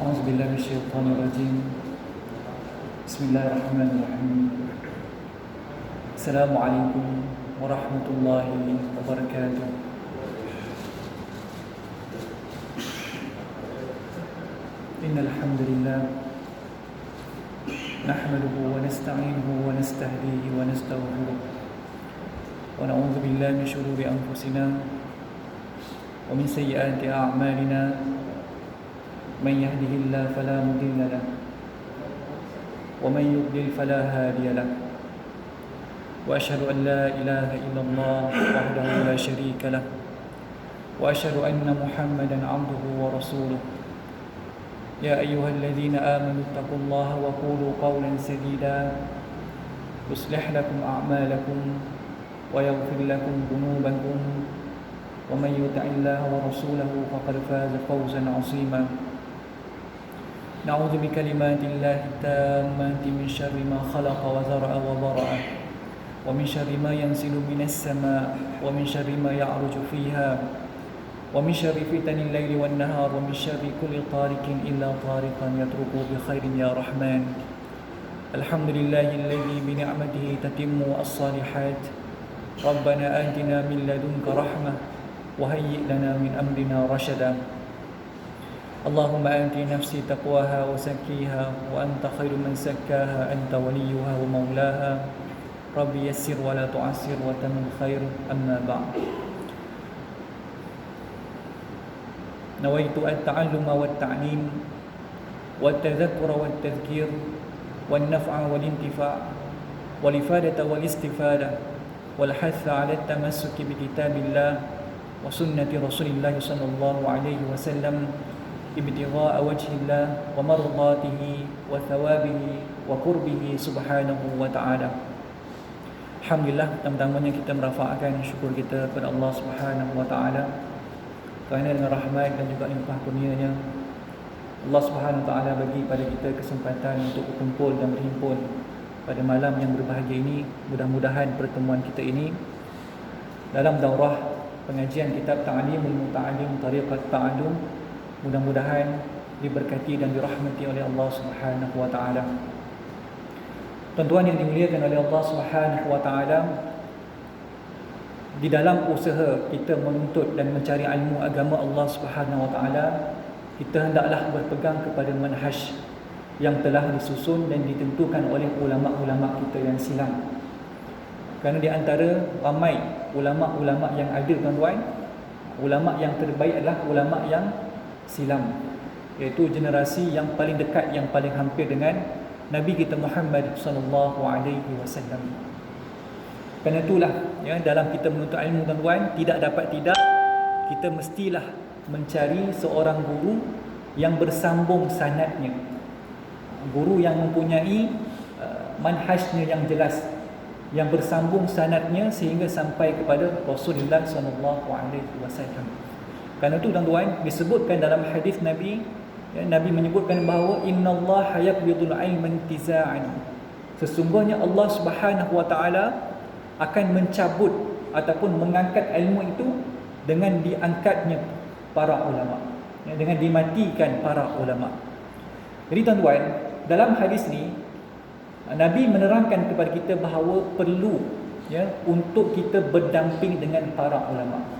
أعوذ بالله من الشيطان الرجيم. بسم الله الرحمن الرحيم. السلام عليكم ورحمة الله وبركاته. إن الحمد لله نحمده ونستعينه ونستهديه ونستغفره ونعوذ بالله من شرور أنفسنا ومن سيئات أعمالنا. من يهده الله فلا مضل له ومن يضلل فلا هادي له، وأشهد أن لا إله إلا الله وحده لا شريك له، وأشهد أن محمدا عبده ورسوله. يا أيها الذين آمنوا اتقوا الله وقولوا قولا سديدا يصلح لكم أعمالكم ويغفر لكم ذنوبكم، ومن يطع الله ورسوله فقد فاز فوزا عظيما. نعوذ بكلمات الله التامات من شر ما خلق وزرع وبرأ، ومن شر ما ينزل من السماء، ومن شر ما يعرج فيها، ومن شر فتن الليل والنهار، ومن شر كل طارق إلا طارقا يترك بخير يا رحمن. الحمد لله الذي بنعمته تتم الصالحات. ربنا آتنا من لدنك رحمة وهيئ لنا من أمرنا رشدا. اللهم آت نفسي تقواها وزكيها وأنت خير من زكاها، أنت وليها ومولاها. ربي يسر ولا تعسر وتمم خير. أما بعد، نويت التعلم والتعليم والتذكر والتذكير والنفع والانتفاع والإفادة والاستفادة والحث على التمسك بكتاب الله وسنة رسول الله صلى الله عليه وسلم ابتغاء وجه الله ومرضاته وثوابه وقربه سبحانه وتعالى. Alhamdulillah, pertama-tamanya kita merafakkan syukur kita kepada Allah Subhanahu wa taala kerana dengan rahmat dan juga limpah kurnia-Nya Allah Subhanahu wa taala bagi pada kita kesempatan untuk berkumpul dan berhimpun pada malam yang berbahagia ini. Mudah-mudahan pertemuan kita ini dalam daurah pengajian kitab Ta'limul Muta'allim Tariqat Ta'allum mudah-mudahan diberkati dan dirahmati oleh Allah Subhanahu wa taala. Tuan-tuan yang dimuliakan oleh Allah Subhanahu wa taala, di dalam usaha kita menuntut dan mencari ilmu agama Allah Subhanahu wa taala, kita hendaklah berpegang kepada manhaj yang telah disusun dan ditentukan oleh ulama-ulama kita yang silam. Kerana di antara ramai ulama-ulama yang ada, tuan-tuan, ulama yang terbaik adalah ulama yang silam, iaitu generasi yang paling dekat, yang paling hampir dengan Nabi kita Muhammad sallallahu alaihi wasallam. Kerana itulah ya, dalam kita menuntut ilmu, tuan-tuan, tidak dapat tidak kita mestilah mencari seorang guru yang bersambung sanadnya, guru yang mempunyai manhajnya yang jelas, yang bersambung sanadnya sehingga sampai kepada Rasulullah sallallahu alaihi wasallam. Kerana itu, tuan-tuan, disebutkan dalam hadis Nabi, ya, Nabi menyebutkan bahawa innallaha yaqbidul ilma intiza'an. Sesungguhnya Allah Subhanahu wa taala akan mencabut ataupun mengangkat ilmu itu dengan diangkatnya para ulama, ya, dengan dimatikan para ulama. Jadi, tuan-tuan, dalam hadis ni Nabi menerangkan kepada kita bahawa perlu, ya, untuk kita berdamping dengan para ulama.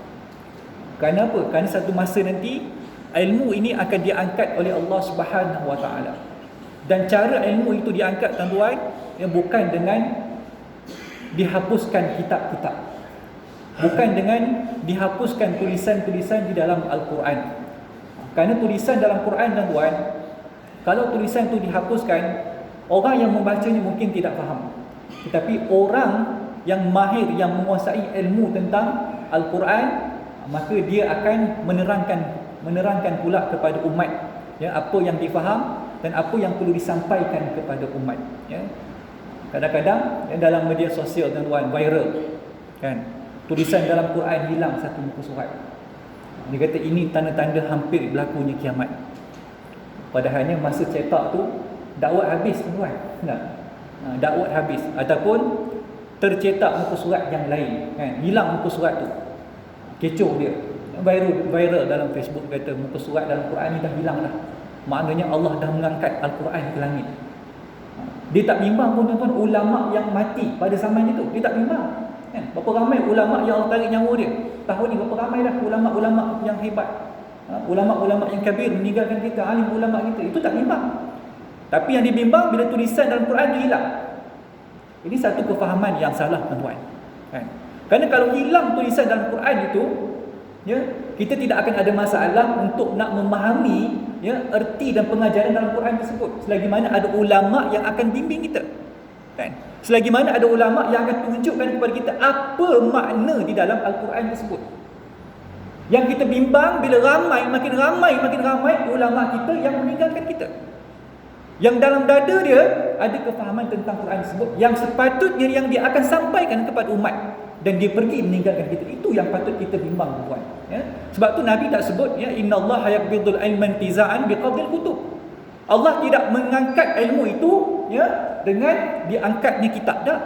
Kerana apa? Kerana satu masa nanti ilmu ini akan diangkat oleh Allah Subhanahu wa taala. Dan cara ilmu itu diangkat, tuan-tuan, ya, bukan dengan dihapuskan kitab-kitab, bukan dengan dihapuskan tulisan-tulisan di dalam Al-Quran. Kerana tulisan dalam Quran, tuan-tuan, kalau tulisan itu dihapuskan, orang yang membacanya mungkin tidak faham. Tetapi orang yang mahir, yang menguasai ilmu tentang Al-Quran, maka dia akan menerangkan pula kepada umat, ya, apa yang difaham dan apa yang perlu disampaikan kepada umat, ya. Kadang-kadang ya, dalam media sosial, tuan-tuan, viral kan, tulisan dalam Quran hilang satu muka surat. Dia kata ini tanda-tanda hampir berlakunya kiamat. Padahalnya masa cetak tu dakwat habis, tuan-tuan. Dakwat habis ataupun tercetak muka surat yang lain kan, hilang muka surat tu. Kecoh dia. Viral dalam Facebook kata muka surat dalam Quran ni dah hilang dah. Maknanya Allah dah mengangkat Al-Quran ke langit. Dia tak bimbang pun tuan-tuan, ulama yang mati pada zaman itu, dia tak bimbang kan? Berapa ramai ulama yang Allah tarik nyawa dia tahun ni, berapa ramai dah ulama-ulama yang hebat, ulama-ulama yang kabir meninggalkan kita, alim ulama kita, itu tak bimbang. Tapi yang dibimbang bila tulisan dalam Quran tu hilang. Ini satu kefahaman yang salah tuan-tuan kan? Kerana kalau hilang tulisan dalam Quran itu, ya, kita tidak akan ada masalah untuk nak memahami, ya, erti dan pengajaran dalam Quran tersebut, selagi mana ada ulama yang akan bimbing kita kan? Selagi mana ada ulama yang akan tunjukkan kepada kita apa makna di dalam Al-Quran tersebut. Yang kita bimbang bila makin ramai ulama kita yang meninggalkan kita, yang dalam dada dia ada kefahaman tentang Quran tersebut, yang sepatutnya yang dia akan sampaikan kepada umat, dan dia pergi meninggalkan kita. Itu yang patut kita bimbang tuan, ya. Sebab tu Nabi tak sebut, ya, innallaha yaqbidul ilma intiza'an biqabdil kutub. Allah tidak mengangkat ilmu itu, ya, dengan diangkatnya kitab. Dah.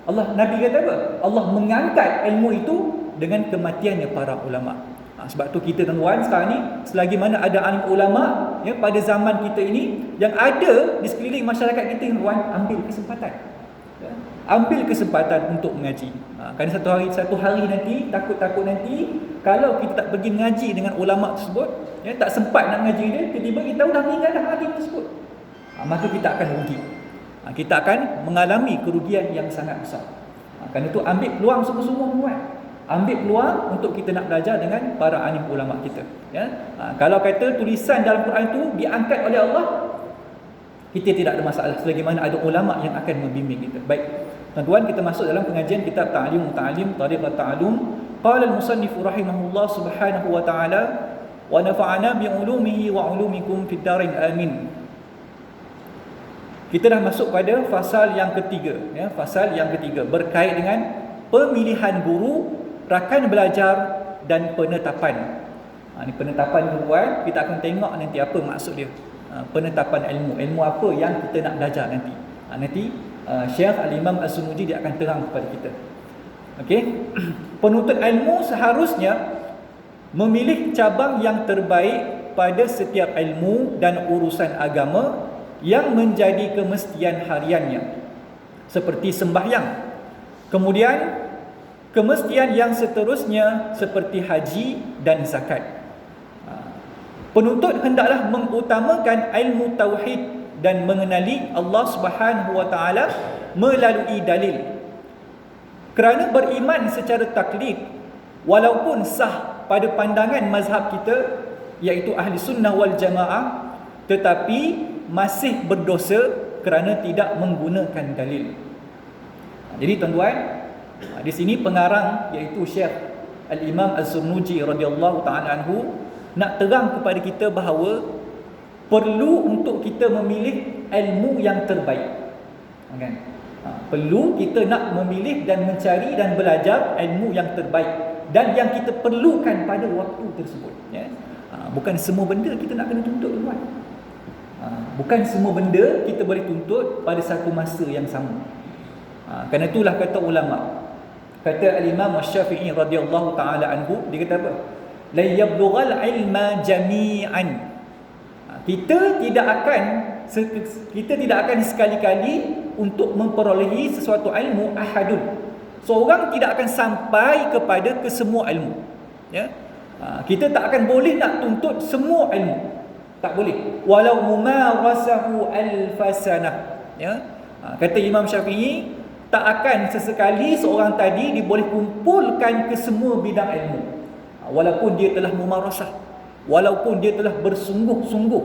Nabi kata apa? Allah mengangkat ilmu itu dengan kematiannya para ulama. Sebab tu kita tuan-tuan sekarang ni, selagi mana ada alim ulama, ya, pada zaman kita ini yang ada di sekeliling masyarakat kita, tuan, ambil kesempatan, ya, ambil kesempatan untuk mengaji. Kerana satu hari nanti, takut nanti kalau kita tak pergi mengaji dengan ulama tersebut, ya, tak sempat nak mengaji dia, tiba-tiba kita dah meninggal dah alim tersebut, maka kita akan rugi. Kita akan mengalami kerugian yang sangat besar. Kerana itu ambil peluang sungguh-sungguh, tuan. Ambil peluang untuk kita nak belajar dengan para alim ulama kita, ya. Kalau kata tulisan dalam Quran itu diangkat oleh Allah, kita tidak ada masalah selagi mana ada ulama yang akan membimbing kita. Baik, tuan-tuan, kita masuk dalam pengajian kitab Ta'lim Muta'allim Tariqat Ta'allum. Qala al-musannif rahimahullah subhanahu wa ta'ala wa nafa'ana bi'ulumihi wa 'ulumikum fid darin amin. Kita dah masuk pada fasal yang ketiga, ya, fasal yang ketiga berkait dengan pemilihan guru, rakan belajar dan penetapan. Ini penetapan tuan, kita akan tengok nanti apa maksud dia. Penetapan ilmu apa yang kita nak belajar nanti. Nanti Syekh Al-Imam As-Sunuji dia akan terang kepada kita. Okey. Penuntut ilmu seharusnya memilih cabang yang terbaik pada setiap ilmu dan urusan agama yang menjadi kemestian hariannya, seperti sembahyang. Kemudian kemestian yang seterusnya seperti haji dan zakat. Penuntut hendaklah mengutamakan ilmu tauhid dan mengenali Allah Subhanahu wa taala melalui dalil. Kerana beriman secara taklid walaupun sah pada pandangan mazhab kita, iaitu ahli sunnah wal jamaah, tetapi masih berdosa kerana tidak menggunakan dalil. Jadi tuan-tuan, di sini pengarang iaitu Syekh Al-Imam Az-Zurnuji radhiyallahu taala anhu nak terang kepada kita bahawa perlu untuk kita memilih ilmu yang terbaik, kan? Perlu kita nak memilih dan mencari dan belajar ilmu yang terbaik dan yang kita perlukan pada waktu tersebut, ya. Bukan semua benda kita nak kena tuntut, tuan. Bukan semua benda kita boleh tuntut pada satu masa yang sama. Kerana itulah kata ulama, kata Al-Imam Asy-Syafi'i radhiyallahu taala anhu, dia kata apa? La yablughal ilma jami'an. Kita tidak akan sekali-kali untuk memperolehi sesuatu ilmu ahadun. Seorang tidak akan sampai kepada kesemua ilmu, ya. Kita tak akan boleh nak tuntut semua ilmu. Tak boleh. Walau mumarasahu alfasanah, ya. Kata Imam Syafi'i, tak akan sesekali seorang tadi diboleh kumpulkan ke semua bidang ilmu, walaupun dia telah mumarasah, walaupun dia telah bersungguh-sungguh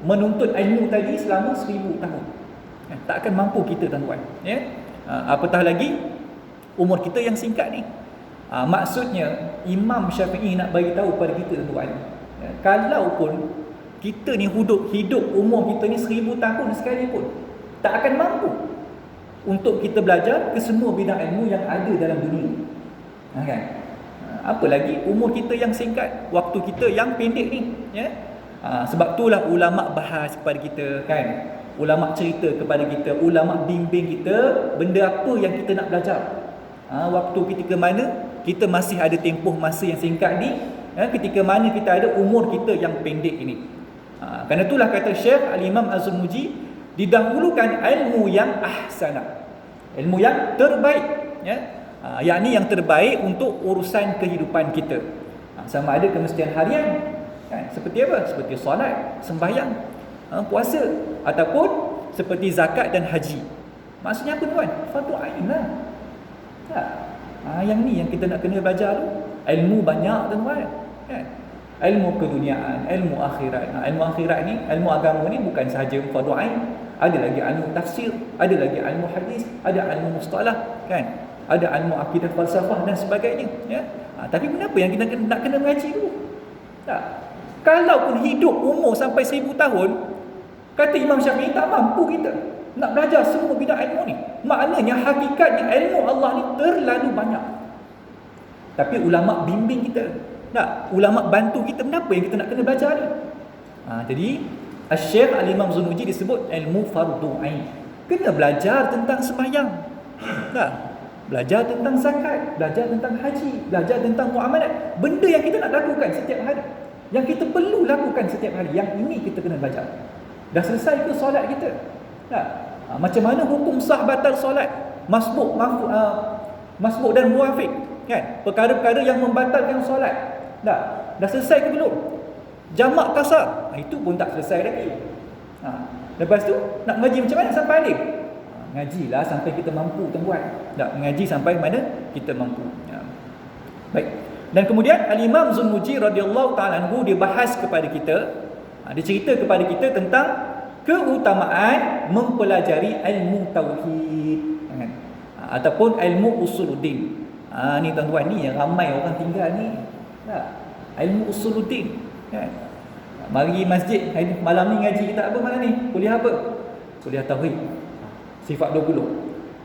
menuntut ilmu tadi selama 1000 tahun. Tak akan mampu kita, tuan-tuan, ya. Apatah lagi umur kita yang singkat ni. Maksudnya Imam Syafi'i nak bagi tahu pada kita, tuan-tuan, ya, kalau pun kita ni hidup umur kita ni 1000 tahun sekalipun, tak akan mampu untuk kita belajar ke semua bidang ilmu yang ada dalam dunia, kan? Apa lagi umur kita yang singkat, waktu kita yang pendek ni, ya. Sebab itulah ulama bahas kepada kita, kan? Ulama cerita kepada kita, ulama bimbing kita benda apa yang kita nak belajar. Waktu ketika mana kita masih ada tempoh masa yang singkat ni, ketika mana kita ada umur kita yang pendek ini. Kerana itulah kata Syekh Al-Imam Az-Zarnuji, didahulukan ilmu yang ahsana, ilmu yang terbaik, ya. Yakni yang terbaik untuk urusan kehidupan kita. Sama ada kemestian harian, kan? Seperti apa? Seperti solat, sembahyang, puasa, ataupun seperti zakat dan haji. Maksudnya apa tuan? Fardu ain lah. Tak? Yang ni yang kita nak kena belajar tu. Ilmu banyak tuan-tuan, kan? Ilmu keduniaan, ilmu akhirat. Ilmu akhirat ni, ilmu agama ni bukan sahaja fardu ain. Ada lagi ilmu tafsir, ada lagi ilmu hadis, ada ilmu mustalah, kan? Ada ilmu akidah, falsafah dan sebagainya, ya. Tapi kenapa yang kita nak kena mengaji dulu? Tak. Kalau pun hidup umur sampai 1000 tahun, kata Imam Syafi'i, tak mampu kita nak belajar semua bidang ilmu ni. Maknanya hakikatnya ilmu Allah ni terlalu banyak. Tapi ulama bimbing kita, tak? Ulama bantu kita, kenapa yang kita nak kena belajar ni? Jadi Syekh Al-Imam Zarnuji disebut ilmu fardu ain. Kena belajar tentang sembahyang, tak? Belajar tentang zakat, belajar tentang haji, belajar tentang muamalat. Benda yang kita nak lakukan setiap hari, yang kita perlu lakukan setiap hari, yang ini kita kena belajar. Dah selesai ke solat kita? Tak? Macam mana hukum sah batal solat? Masbuk dan muwafiq, kan? Perkara-perkara yang membatalkan solat. Tak? Dah selesai ke belum? Jamak kasar, itu pun tak selesai lagi. Lepas tu nak ngaji macam mana sampai alim? Ngajilah sampai kita mampu, tuan-tuan. Tak, ngaji sampai mana kita mampu. Baik. Dan kemudian Al-Imam Zarnuji radhiyallahu ta'ala anhu, dia bahas kepada kita, dia cerita kepada kita tentang keutamaan mempelajari ilmu tauhid, kan? Ataupun ilmu usuluddin. Ni tuan-tuan, ni yang ramai orang tinggal ni. Tak? Ilmu usuluddin, kan? Mari masjid malam ni ngaji kita apa malam ni? Kuliah apa? Kuliah tauhid. Sifat 20.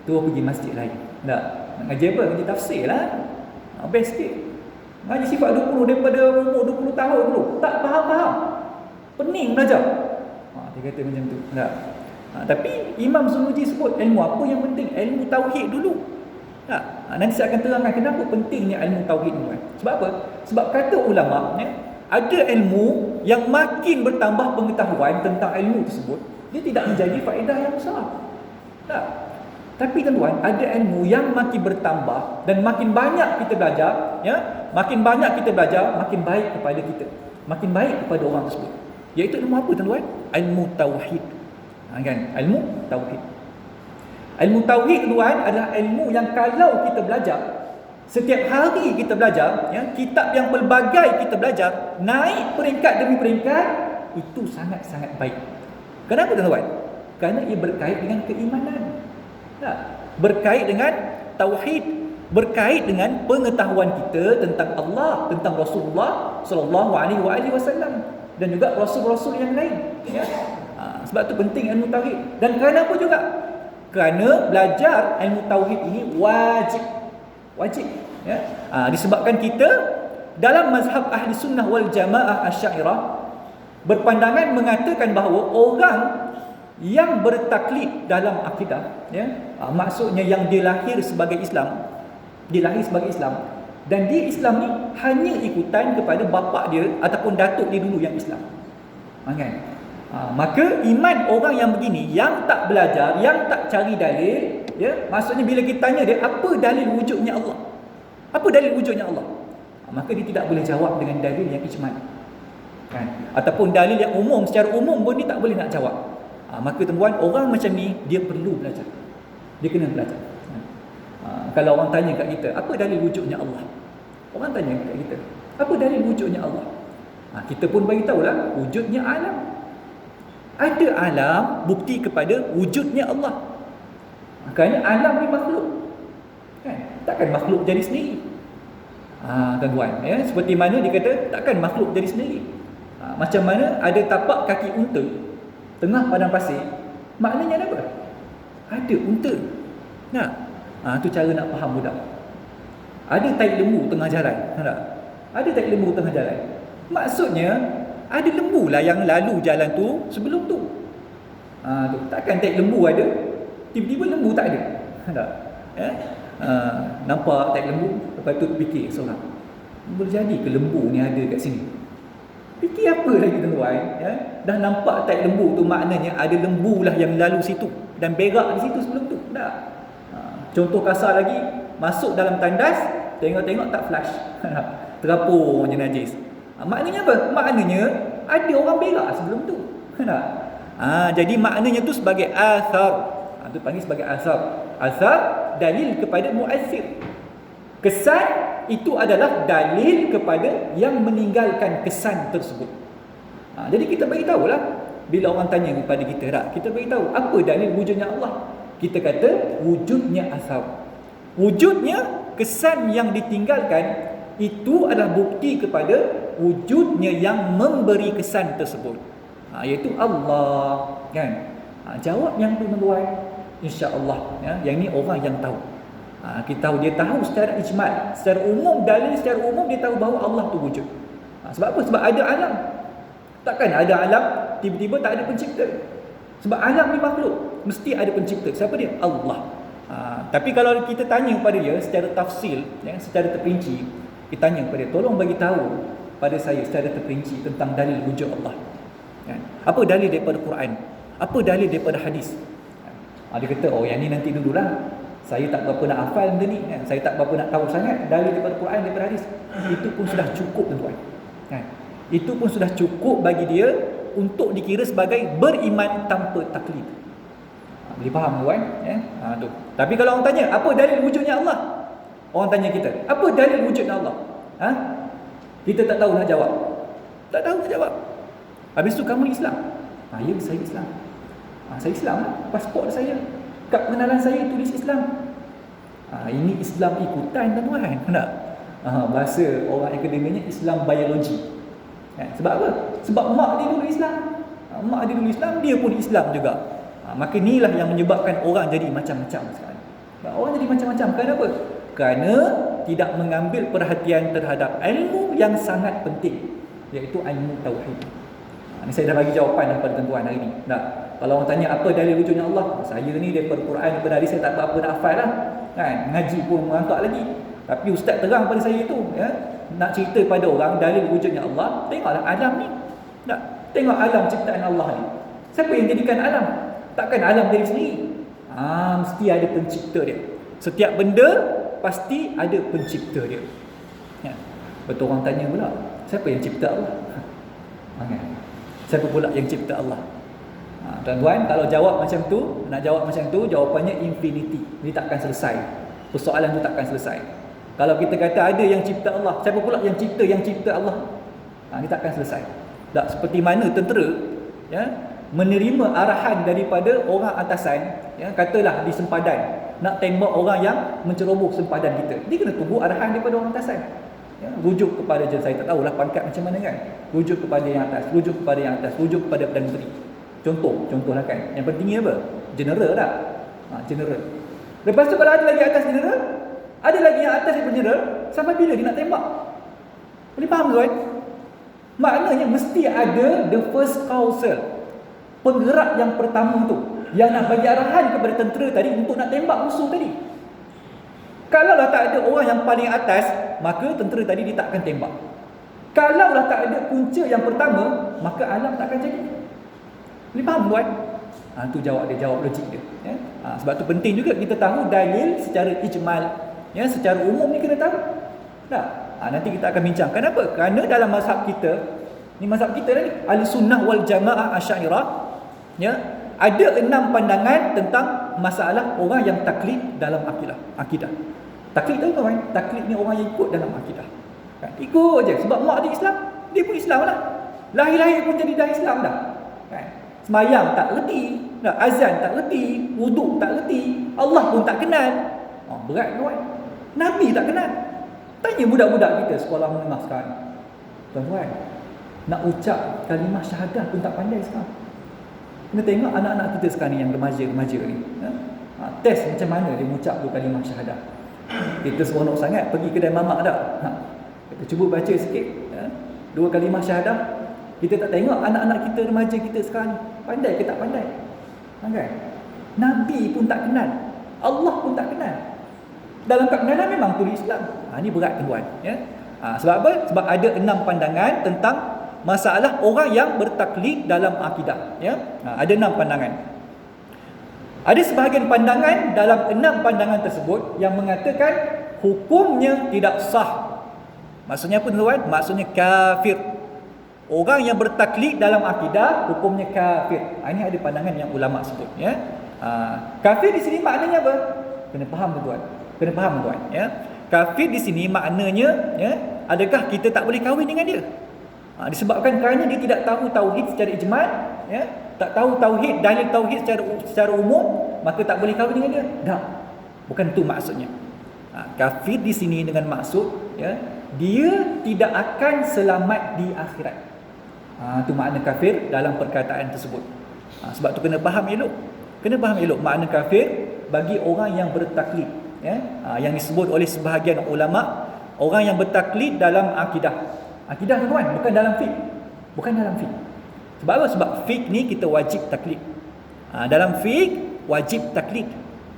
Tu pergi masjid lain. Tak? Nak ngaji apa? Ngaji tafsir lah. Best sikit. Ngaji sifat 20 daripada umur 20 tahun dulu. Tak faham-faham. Pening belajar. Dia kata macam tu. Tak? Tapi Imam Zarnuji sebut ilmu apa yang penting? Ilmu tauhid dulu. Tak? Nanti saya akan terangkan kenapa pentingnya ilmu tauhid ni. Sebab apa? Sebab kata ulama, ya, ada ilmu yang makin bertambah pengetahuan tentang ilmu tersebut, dia tidak menjadi faedah yang besar. Tak. Tapi tuan-tuan, ada ilmu yang makin bertambah dan makin banyak kita belajar, ya, makin banyak kita belajar, makin baik kepada kita, makin baik kepada orang tersebut. Iaitu ilmu apa tuan-tuan? Ilmu tauhid. Kan? Ilmu tauhid. Ilmu tauhid tuan adalah ilmu yang kalau kita belajar, setiap hari kita belajar, ya, kitab yang pelbagai kita belajar, naik peringkat demi peringkat, itu sangat-sangat baik. Kenapa tuan-tuan? Kerana ia berkait dengan keimanan, tak? Berkait dengan tauhid, berkait dengan pengetahuan kita tentang Allah, tentang Rasulullah sallallahu alaihi wasallam dan juga rasul-rasul yang lain, ya. Sebab tu penting ilmu tauhid. Dan kerana apa juga? Kerana belajar ilmu tauhid ini wajib, ya. Disebabkan kita dalam mazhab ahli sunnah wal jamaah Asy'ariyah berpandangan mengatakan bahawa orang yang bertaklid dalam akidah, ya, maksudnya yang dia lahir sebagai Islam, dan dia Islam ni hanya ikutan kepada bapa dia ataupun datuk dia dulu yang Islam, kan? Maka iman orang yang begini, yang tak belajar, yang tak cari dalil, ya, maksudnya bila kita tanya dia apa dalil wujudnya Allah, apa dalil wujudnya Allah, maka dia tidak boleh jawab dengan dalil yang ijmal, kan? Ataupun dalil yang umum, secara umum pun dia tak boleh nak jawab. Maka tuan-tuan, orang macam ni dia perlu belajar. Dia kena belajar. Kalau orang tanya kat kita, apa dalil wujudnya Allah? Orang tanya kat kita, apa dalil wujudnya Allah? Kita pun bagi tahulah wujudnya alam. Ada alam bukti kepada wujudnya Allah. Kerana alam ni makhluk, kan? Takkan makhluk jadi sendiri. Tuan-tuan, ya, seperti mana dia kata takkan makhluk jadi sendiri. Macam mana ada tapak kaki unta tengah padang pasir, maknanya apa? Ada unta. Nah, tu cara nak faham budak. Ada tai lembu tengah jalan, tak? Ada tai lembu tengah jalan. Maksudnya ada lembu lah yang lalu jalan tu sebelum tu. Tu takkan tai lembu ada, tiba-tiba lembu tak ada. Tak? Nampak tai lembu, lepas tu fikir seorang, boleh jadi ke lembu ni ada kat sini? Fikir apa lagi tuan-tuan? Ya? Dah nampak tak lembu tu, maknanya ada lembu lah yang lalu situ dan berak di situ sebelum tu. Dah. Contoh kasar lagi, masuk dalam tandas, tengok-tengok tak flush. Terapur je najis. Maknanya apa? Maknanya ada orang berak sebelum tu. Jadi maknanya tu sebagai athar. Itu panggil sebagai asar. Asar dalil kepada muassir. Kesan itu adalah dalil kepada yang meninggalkan kesan tersebut. Jadi kita beritahulah bila orang tanya kepada kita, kita beritahu apa dalil wujudnya Allah. Kita kata wujudnya asar. Wujudnya kesan yang ditinggalkan itu adalah bukti kepada wujudnya yang memberi kesan tersebut, iaitu Allah, kan? Jawab yang tu tuan-tuan, insya-Allah, ya. Yang ni orang yang tahu. Kita tahu, dia tahu secara ijmal, secara umum, dalil secara umum dia tahu bahawa Allah tu wujud. Sebab apa? Sebab ada alam. Takkan ada alam tiba-tiba tak ada pencipta. Sebab alam ni makhluk, mesti ada pencipta. Siapa dia? Allah. Tapi kalau kita tanya kepada dia secara tafsil, ya, secara terperinci, kita tanya kepada dia, tolong bagi tahu pada saya secara terperinci tentang dalil wujud Allah. Kan? Apa dalil daripada Quran? Apa dalil daripada hadis? Dia kata, oh yang ni nanti dululah. Saya tak berapa nak hafal benda ni, kan? Saya tak berapa nak tahu sangat dalil daripada Quran, daripada hadis. Itu pun sudah cukup tuan-tuan. Kan? Itu pun sudah cukup bagi dia untuk dikira sebagai beriman tanpa taklid. Boleh faham tuan? Ya? Tu. Tapi kalau orang tanya, apa dalil wujudnya Allah? Orang tanya kita, apa dalil wujudnya Allah? Kita tak tahu nak jawab. Tak tahu nak jawab. Habis tu kamu Islam? Ya, saya Islam. Saya Islam lah. Pasport saya, kad pengenalan saya tulis Islam. Ini Islam ikutan tuan-tuan. Tak? Bahasa orang akademinya Islam biologi. Sebab apa? Sebab mak dia dulu Islam. Mak dia dulu Islam, dia pun Islam juga. Maka inilah yang menyebabkan orang jadi macam-macam sekarang. Orang jadi macam-macam. Kenapa? Kerana tidak mengambil perhatian terhadap ilmu yang sangat penting, iaitu ilmu tauhid. Ini saya dah bagi jawapan kepada tuan-tuan hari ni. Kalau orang tanya apa dalil wujudnya Allah, saya ni daripada Quran, daripada hadis saya tak apa nak hafal lah. Kan? Ngaji pun merangkak lagi. Tapi ustaz terang pada saya tu, ya, nak cerita pada orang dalil wujudnya Allah, tengoklah alam ni. Tengok alam ciptaan Allah ni. Siapa yang jadikan alam? Takkan alam dari sendiri. Mesti ada pencipta dia. Setiap benda pasti ada pencipta dia. Ya. Betul, orang tanya pula, siapa yang cipta Allah? Siapa pula yang cipta Allah? Tuan-tuan, kalau jawab macam tu, nak jawab macam tu, jawapannya infinity. Ini takkan selesai. Persoalan tu takkan selesai. Kalau kita kata ada yang cipta Allah, siapa pula yang cipta Allah? Ini takkan selesai. Tak seperti mana tentera, ya, menerima arahan daripada orang atasan, ya, katalah di sempadan, nak tembak orang yang menceroboh sempadan kita. Dia kena tunggu arahan daripada orang atasan. Ya, rujuk kepada saya tak tahulah pangkat macam mana kan. Rujuk kepada yang atas, rujuk kepada yang atas, rujuk kepada Perdana Menteri. Contohlah kan. Yang pentingnya apa? General tak? General. Lepas tu kalau ada lagi atas general, ada lagi yang atas daripada general, sampai bila dia nak tembak? Boleh faham tuan? Maknanya mesti ada the first counsel, penggerak yang pertama tu, yang nak bagi arahan kepada tentera tadi untuk nak tembak musuh tadi. Kalaulah tak ada orang yang paling atas, maka tentera tadi dia tak akan tembak. Kalaulah tak ada punca yang pertama, maka alam tak akan jadi. Boleh faham tuan? Tu jawab dia, jawab logik dia, ya? Sebab tu penting juga kita tahu dalil secara ijmal, ya, secara umum ni kena tahu. Tak? Nanti kita akan bincang. Kenapa? Kerana dalam mazhab kita, ni mazhab kita ni, Ahlussunnah wal Jamaah Asy'ariyah, ya, ada 6 pandangan tentang masalah orang yang taklid dalam akidah. Taklid tahu kan? Taklid ni orang yang ikut dalam akidah. Kan? Ikut je sebab mak dia Islam, dia pun Islam lah. Lahir-lahir pun jadi dah Islam dah. Kan? Semayang tak reti, azan tak reti, wuduk tak reti, Allah pun tak kenal. Berat kawan. Nabi tak kenal. Tanya budak-budak kita sekolah menengah sekarang, tuan-tuan, nak ucap kalimah syahadah pun tak pandai sekarang. Kita tengok anak-anak kita sekarang ni yang remaja-remaja ni, test macam mana dia mengucap tu kalimah syahadah. Kita seronok sangat pergi kedai mamak dah. Kita cuba baca sikit, 2 kalimah syahadah. Kita tak tengok anak-anak kita, remaja kita sekarang pandai ke tak pandai. Kan? Nabi pun tak kenal, Allah pun tak kenal. Dalam kebenaran memang tulis Islam. Ini berat tuan, ya. Sebab apa? Sebab ada 6 pandangan tentang masalah orang yang bertaklid dalam akidah, ya. Ada 6 pandangan. Ada sebahagian pandangan dalam 6 pandangan tersebut yang mengatakan hukumnya tidak sah. Maksudnya apa tuan? Maksudnya kafir. Orang yang bertaklid dalam akidah hukumnya kafir. Ini ada pandangan yang ulama sebut, ya. Kafir di sini maknanya apa? Kena faham tuan. Kena faham tuan, ya. Kafir di sini maknanya, ya, adakah kita tak boleh kahwin dengan dia? Disebabkan kerana dia tidak tahu tauhid secara ijmal, ya, tak tahu tauhid, dalil tauhid secara umum, maka tak boleh kahwin dengan dia. Tak. Bukan itu maksudnya. Kafir di sini dengan maksud, ya, dia tidak akan selamat di akhirat. Itu makna kafir dalam perkataan tersebut. Sebab tu kena faham elok. Kena faham elok makna kafir bagi orang yang bertaklid, ya, yang disebut oleh sebahagian ulama, orang yang bertaklid dalam akidah. Akidah tuan, bukan dalam fiqh. Bukan dalam fiqh. Sebab apa? Sebab fiqh ni kita wajib taklid. Dalam fiqh wajib taklid.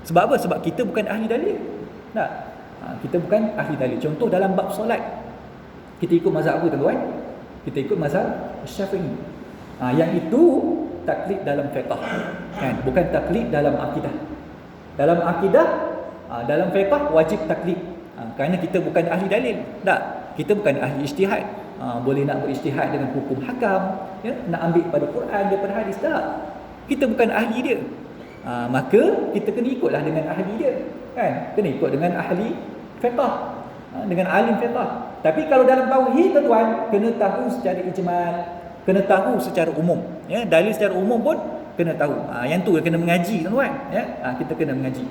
Sebab apa? Sebab kita bukan ahli dalil. Tak. Kita bukan ahli dalil. Contoh dalam bab solat, kita ikut mazhab apa tuan? Kita ikut mazhab Syafi'i. Yang itu taklid dalam fiqh, kan? Bukan taklid dalam akidah. Dalam akidah, dalam fiqh wajib taklid. Kerana kita bukan ahli dalil. Tak. Kita bukan ahli ijtihad. Boleh nak berijtihad dengan hukum hakam, ya, nak ambil pada Quran daripada hadis, tak. Kita bukan ahli dia. Maka kita kena ikutlah dengan ahli dia, kan? Kena ikut dengan ahli fiqh, dengan alim fiqh. Tapi kalau dalam tauhid tuan, kena tahu secara ijmal, kena tahu secara umum, ya. Dalil secara umum pun kena tahu. Yang tu kena mengaji tuan, ya. Kita kena mengaji.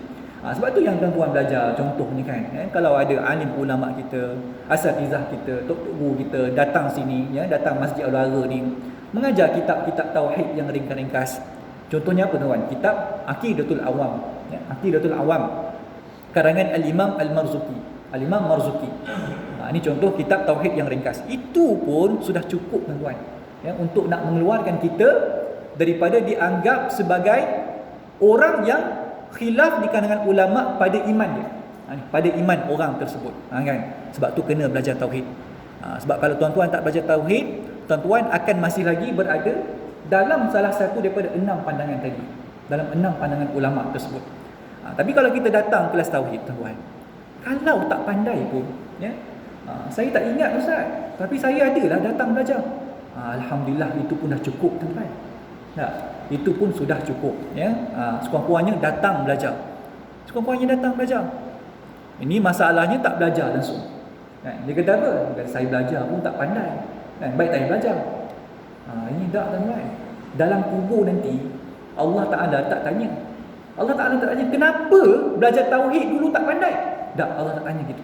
Sebab tu yang tuan-tuan belajar, contoh ni kan, kalau ada alim ulama kita, asatizah kita, tok guru kita datang sini, ya, datang Masjid Al-Wara ni, mengajar kitab-kitab tauhid yang ringkas-ringkas. Contohnya apa tuan? Kitab Aqidatul Awam, ya, Aqidatul Awam karangan Al-Imam Al-Marzuki. Al-Imam Marzuki. Ini contoh kitab tauhid yang ringkas. Itu pun sudah cukup tuan-tuan, ya, untuk nak mengeluarkan kita daripada dianggap sebagai orang yang khilaf di kalangan ulama pada iman dia, pada iman orang tersebut, kan? Sebab tu kena belajar tauhid. Sebab kalau tuan-tuan tak belajar tauhid, tuan-tuan akan masih lagi berada dalam salah satu daripada 6 pandangan tadi, dalam 6 pandangan ulama tersebut. Tapi kalau kita datang kelas tauhid tuan-tuan, kalau tak pandai pun, ya, saya tak ingat ustaz, tapi saya adalah datang belajar. Alhamdulillah, itu pun dah cukup tuan-tuan. Tak, itu pun sudah cukup, ya. Sekurang-kurangnya datang belajar. Sekurang-kurangnya datang belajar. Ini masalahnya tak belajar langsung, kan? Dia kata apa? Dia kata, saya belajar pun tak pandai, kan? Baik tak belajar. Ini tak tuan-tuan. Dalam kubur nanti Allah Ta'ala tak tanya. Allah Ta'ala tak tanya kenapa belajar tauhid dulu tak pandai. Tak, Allah tak tanya gitu.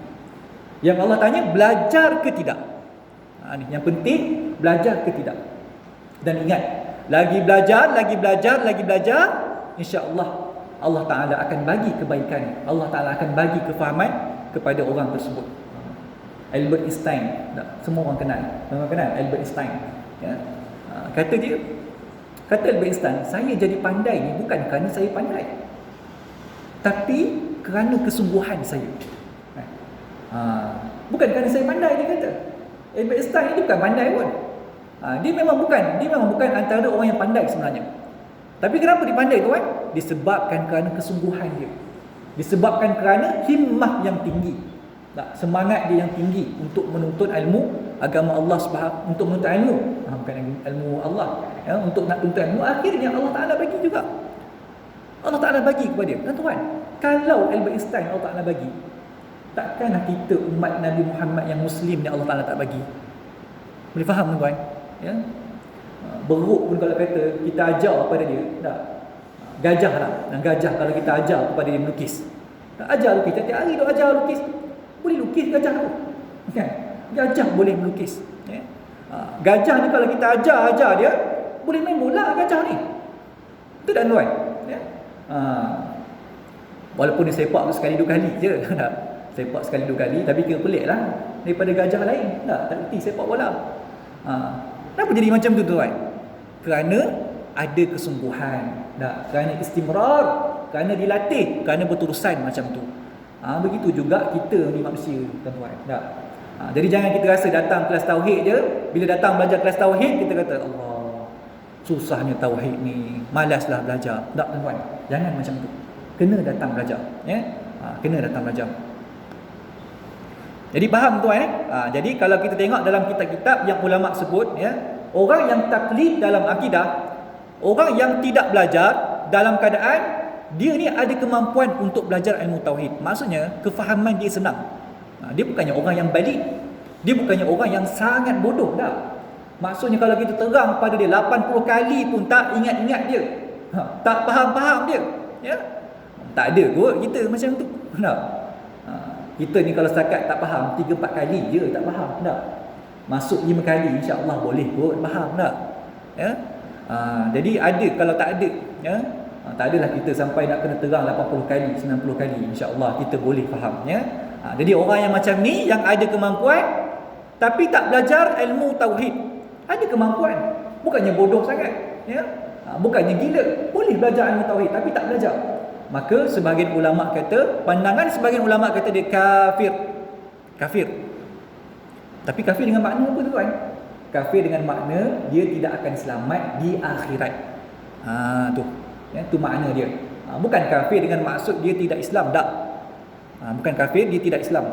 Yang Allah tanya belajar ke tidak. Yang penting belajar ke tidak. Dan ingat, lagi belajar, insya-Allah Allah Ta'ala akan bagi kebaikan. Allah Ta'ala akan bagi kefahaman kepada orang tersebut. Albert Einstein, semua orang kenal. Orang kenal Albert Einstein, ya. Kata Albert Einstein, saya jadi pandai ni bukan kerana saya pandai, tapi kerana kesungguhan saya. Bukan kerana saya pandai, dia kata. Albert Einstein ni bukan pandai pun. Dia memang bukan antara orang yang pandai sebenarnya. Tapi kenapa dia pandai tuan? Disebabkan kerana kesungguhan dia. Disebabkan kerana himmah yang tinggi. Semangat dia yang tinggi untuk menuntut ilmu agama Allah Subhanahu, untuk menuntut ilmu, bukan ilmu Allah, ya, untuk nak tuntut ilmu, akhirnya Allah Taala bagi juga. Allah Taala bagi kepada dia. Tuan-tuan, kalau Albert Einstein Allah Taala bagi, takkanlah kita umat Nabi Muhammad yang Muslim ni Allah Taala tak bagi? Boleh faham tuan? Ya. Beruk pun kalau kata kita ajar pada dia, tak. Gajah lah. Dan gajah kalau kita ajar kepada dia melukis, tak ajar lukis, tiap hari duk ajar lukis, boleh lukis gajah tu, kan? Gajah boleh melukis, ya. Gajah ni kalau kita ajar dia, boleh main bola gajah ni. Itu tak tuan, ya. Walaupun dia sepak tu sekali 2 kali je, tak. Sepak sekali 2 kali, tapi kira pelik lah daripada gajah lain, tak reti sepak bola. Kenapa jadi macam tu tuan? Kerana ada kesungguhan, tak? Kerana istimrar, kerana dilatih, kerana berterusan macam tu. Begitu juga kita ni manusia tuan-tuan, tak? Jadi jangan kita rasa datang kelas tauhid je, bila datang belajar kelas tauhid kita kata Allah, susahnya tauhid ni, malaslah belajar. Tak tuan-tuan, jangan macam tu. Kena datang belajar, ya. Kena datang belajar. Jadi faham tuan jadi kalau kita tengok dalam kitab-kitab yang ulama sebut, ya, orang yang taklid dalam akidah, orang yang tidak belajar dalam keadaan dia ni ada kemampuan untuk belajar ilmu tauhid. Maksudnya kefahaman dia senang. Dia bukannya orang yang balik, dia bukannya orang yang sangat bodoh dah. Maksudnya kalau kita terang pada dia 80 kali pun tak ingat-ingat dia, tak faham-faham dia, ya. Tak ada kot kita macam tu. Tak. Kita ni kalau setakat tak faham 3-4 kali je tak faham, tak. Masuk 5 kali insya-Allah boleh kot faham, tak. Ya. Jadi ada, kalau tak ada, ya. Tak adalah kita sampai nak kena terang 80 kali, 90 kali, insya-Allah kita boleh faham, ya. Jadi orang yang macam ni yang ada kemampuan tapi tak belajar ilmu tauhid, ada kemampuan, bukannya bodoh sangat, ya. Bukannya gila, boleh belajar ilmu tauhid tapi tak belajar. Maka sebahagian ulama kata, pandangan sebahagian ulama kata dia kafir. Kafir. Tapi kafir dengan makna apa tuan? Kafir dengan makna dia tidak akan selamat di akhirat. Tu. Ya, tu makna dia. Bukan kafir dengan maksud dia tidak Islam, tak. Bukan kafir dia tidak Islam.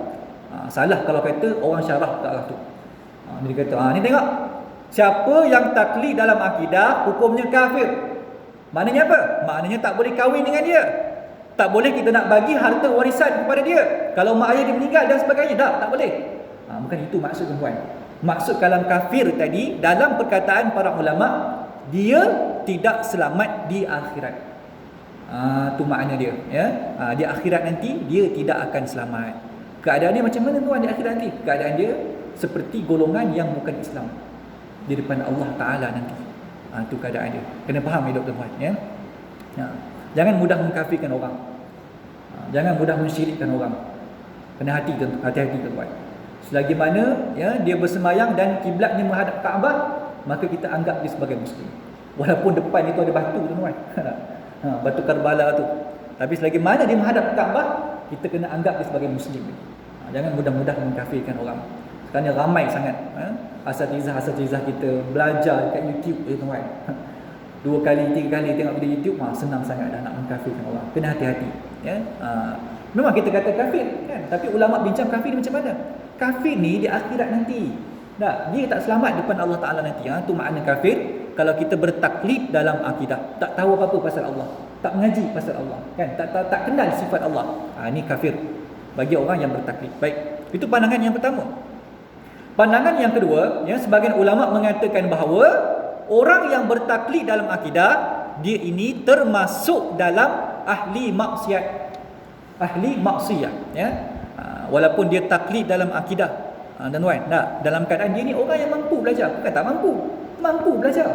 Salah kalau kata orang syarah ke arah tu. Dia kata, ni tengok, siapa yang taklid dalam akidah hukumnya kafir. Maknanya apa? Maknanya tak boleh kahwin dengan dia, tak boleh kita nak bagi harta warisan kepada dia kalau mak ayah dia meninggal dan sebagainya. Tak boleh. Bukan itu maksud tuan. Maksud kalam kafir tadi dalam perkataan para ulama, dia tidak selamat di akhirat. Tu makna dia, ya. Di akhirat nanti dia tidak akan selamat. Keadaan dia macam mana tuan di akhirat nanti? Keadaan dia seperti golongan yang bukan Islam di depan Allah Taala nanti. Itu keadaan dia. Kena faham hidup tuan, ya. Jangan mudah mengkafirkan orang. Jangan mudah mensyirikkan orang. Kena hati-hati tuan. Selagi mana, ya, dia bersemayang dan kiblatnya menghadap Kaabah, maka kita anggap dia sebagai muslim. Walaupun depan itu ada batu tuan. Batu Karbala tu. Tapi selagi mana dia menghadap Kaabah, kita kena anggap dia sebagai muslim. Jangan mudah-mudah mengkafirkan orang. Kerana ramai sangat asatizah kita belajar dekat YouTube je tuan. 2 kali 3 kali tengok video YouTube, senang sangat dah nak mengkafirkan orang. Kena hati-hati, ya. Memang kita kata kafir, kan? Tapi ulama bincang kafir ni macam mana? Kafir ni di akhirat nanti. Tak, dia tak selamat depan Allah Taala nanti. Tu makna kafir kalau kita bertaklid dalam akidah, tak tahu apa-apa pasal Allah, tak mengaji pasal Allah, kan? Tak kenal sifat Allah. Ini kafir bagi orang yang bertaklid. Baik, itu pandangan yang pertama. Pandangan yang kedua, ya, sebahagian ulama mengatakan bahawa orang yang bertaklid dalam akidah, dia ini termasuk dalam ahli maksiat. Ahli maksiat, ya. Walaupun dia taklid dalam akidah, dan tuan, dalam keadaan dia ni orang yang mampu belajar, bukan tak mampu, mampu belajar,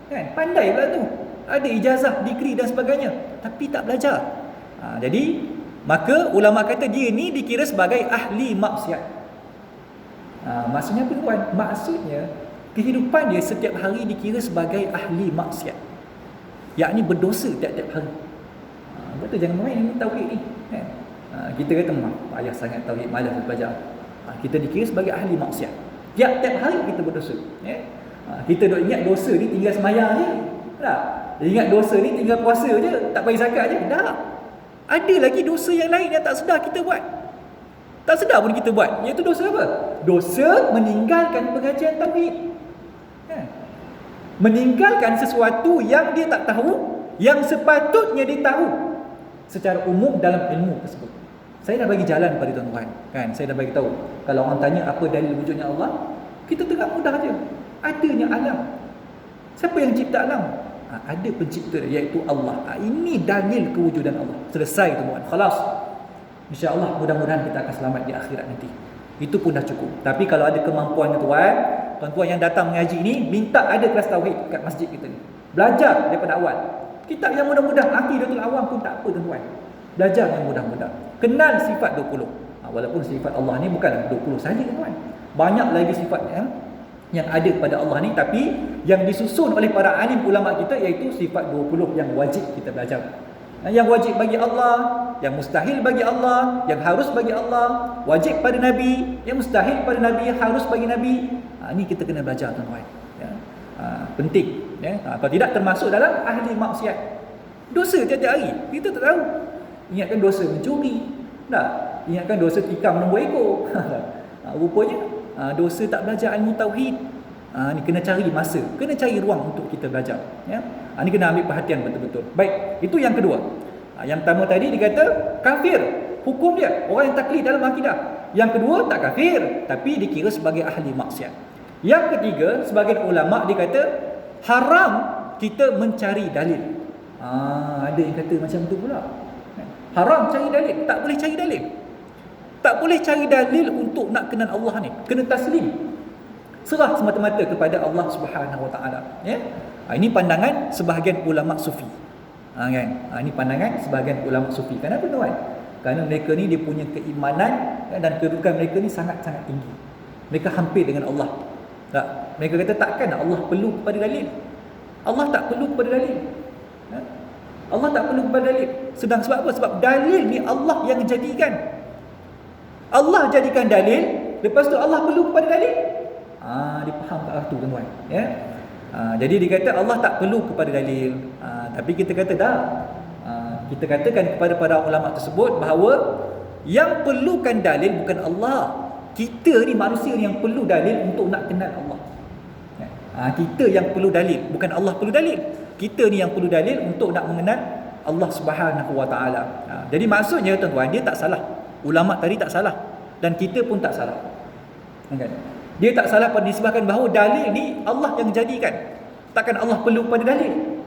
kan? Pandai pula tu, ada ijazah, degree dan sebagainya, tapi tak belajar. Jadi maka ulama kata dia ni dikira sebagai ahli maksiat. Maksudnya apa tuan? Maksudnya kehidupan dia setiap hari dikira sebagai ahli maksiat, yakni berdosa tiap-tiap hari. Betul, jangan main ini tauhid ni, kan? Kita kata payah sangat tauhid, malas belajar. Kita dikira sebagai ahli maksiat. Tiap-tiap hari kita berdosa, ya? Kita duk ingat dosa ni tinggal sembahyang je, tak? Ingat dosa ni tinggal puasa je, tak bagi zakat je, tak. Ada lagi dosa yang lain yang tak sedar kita buat. Tak sedar pun kita buat. Iaitu dosa apa? Dosa meninggalkan pengajian tauhid. Meninggalkan sesuatu yang dia tak tahu, yang sepatutnya dia tahu secara umum dalam ilmu tersebut. Saya dah bagi jalan pada tuan-tuan, kan? Saya dah bagi tahu. Kalau orang tanya apa dalil wujudnya Allah, kita tegak mudah aja. Adanya alam. Siapa yang cipta alam? Ada pencipta, iaitu Allah. Ini dalil kewujudan Allah. Selesai tuan-tuan. Khalas. InsyaAllah mudah-mudahan kita akan selamat di akhirat nanti. Itu pun dah cukup. Tapi kalau ada kemampuan tuan-tuan yang datang mengaji ni, minta ada kelas tauhid kat masjid kita ni. Belajar daripada awal. Kitab yang mudah-mudah, Aqidatul Awam pun tak apa tuan-tuan. Belajar yang mudah-mudah. Kenal sifat 20. Walaupun sifat Allah ni bukan 20 saja tuan-tuan. Banyak lagi sifat yang ada pada Allah ni, tapi yang disusun oleh para alim ulama kita iaitu sifat 20 yang wajib kita belajar. Yang wajib bagi Allah, yang mustahil bagi Allah, yang harus bagi Allah, wajib pada Nabi, yang mustahil pada Nabi, harus bagi Nabi. Ini kita kena belajar tuan-tuan. Ya. Penting. Ya. Kalau tidak termasuk dalam ahli maksiat. Dosa tiap-tiap hari, kita tak tahu. Ingatkan dosa mencuri. Tak. Ingatkan dosa tikam nombor ekor. Rupanya dosa tak belajar ilmu tauhid. Ni kena cari masa, kena cari ruang untuk kita belajar. Ya. Ni kena ambil perhatian betul-betul. Baik, itu yang kedua. Yang pertama tadi dikata kafir, hukum dia orang yang taklid dalam akidah. Yang kedua tak kafir, tapi dikira sebagai ahli maksiat. Yang ketiga, sebagian ulama dikata haram kita mencari dalil. Ada yang kata macam tu pula. Haram cari dalil, tak boleh cari dalil. Tak boleh cari dalil untuk nak kenal Allah ni. Kena taslim. Serah semata-mata kepada Allah Subhanahu Wa Taala. Ya. Ini pandangan sebahagian ulama sufi. Kan? Ini pandangan sebahagian ulama sufi. Kenapa tuan? Kerana mereka ni dia punya keimanan dan kedudukan mereka ni sangat-sangat tinggi. Mereka hampir dengan Allah. Tak? Mereka kata takkan Allah perlu kepada dalil. Allah tak perlu kepada dalil. Allah tak perlu kepada dalil. Sedang sebab apa? Sebab dalil ni Allah yang jadikan. Allah jadikan dalil, lepas tu Allah perlu kepada dalil. Dia faham ke arah tu tuan-tuan. Ya? Jadi dia kata Allah tak perlu kepada dalil. Tapi kita kata dah. Kita katakan kepada para ulama tersebut bahawa yang perlukan dalil bukan Allah. Kita ni manusia yang perlu dalil untuk nak kenal Allah. Kita yang perlu dalil, bukan Allah perlu dalil. Kita ni yang perlu dalil untuk nak mengenal Allah Subhanahu Wa Taala. Jadi maksudnya tuan-tuan, dia tak salah. Ulama tadi tak salah dan kita pun tak salah. Kan? Dia tak salah pada disebabkan bahawa dalil ni Allah yang jadikan. Takkan Allah perlu pada dalil.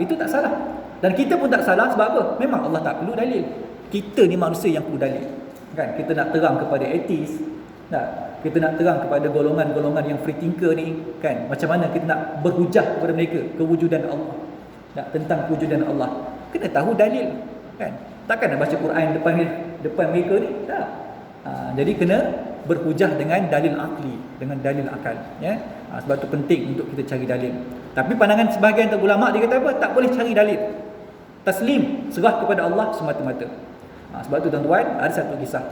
Itu tak salah. Dan kita pun tak salah sebab apa? Memang Allah tak perlu dalil. Kita ni manusia yang perlu dalil. Kan? Kita nak terang kepada ateis. Kita nak terang kepada golongan-golongan yang free thinker ni, kan? Macam mana kita nak berhujah kepada mereka kewujudan Allah. Tentang kewujudan Allah. Kena tahu dalil, kan? Takkan nak baca Quran depan mereka ni. Tak. Jadi kena berhujah dengan dalil akli, dengan dalil akal, ya. Sebab tu penting untuk kita cari dalil. Tapi pandangan sebahagian ulama dia kata apa? Tak boleh cari dalil. Taslim, serah kepada Allah semata-mata. Sebab tu tuan-tuan, ada satu kisah.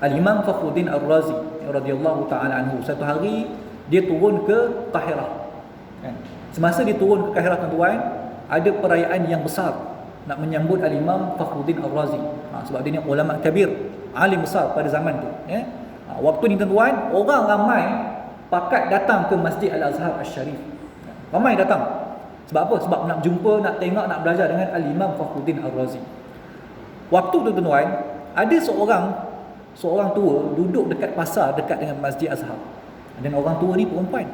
Al-Imam Fakhruddin Ar-Razi radhiyallahu taala anhu, satu hari dia turun ke Qahirah. Kan? Semasa dia turun ke Qahirah tuan-tuan, ada perayaan yang besar nak menyambut Al-Imam Fakhruddin Ar-Razi. Sebab dia ni ulama kabir, alim besar pada zaman tu, ya. Waktu ni tuan-tuan, orang ramai pakat datang ke Masjid Al-Azhar Asy-Syarif. Ramai datang. Sebab apa? Sebab nak jumpa, nak tengok, nak belajar dengan Al-Imam Fakhruddin Ar-Razi. Waktu tu tuan-tuan, ada seorang tua duduk dekat pasar dekat dengan Masjid Azhar. Dan orang tua ni perempuan.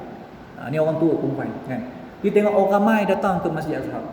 Ni orang tua perempuan, kan. Dia tengok orang ramai datang ke Masjid Azhar.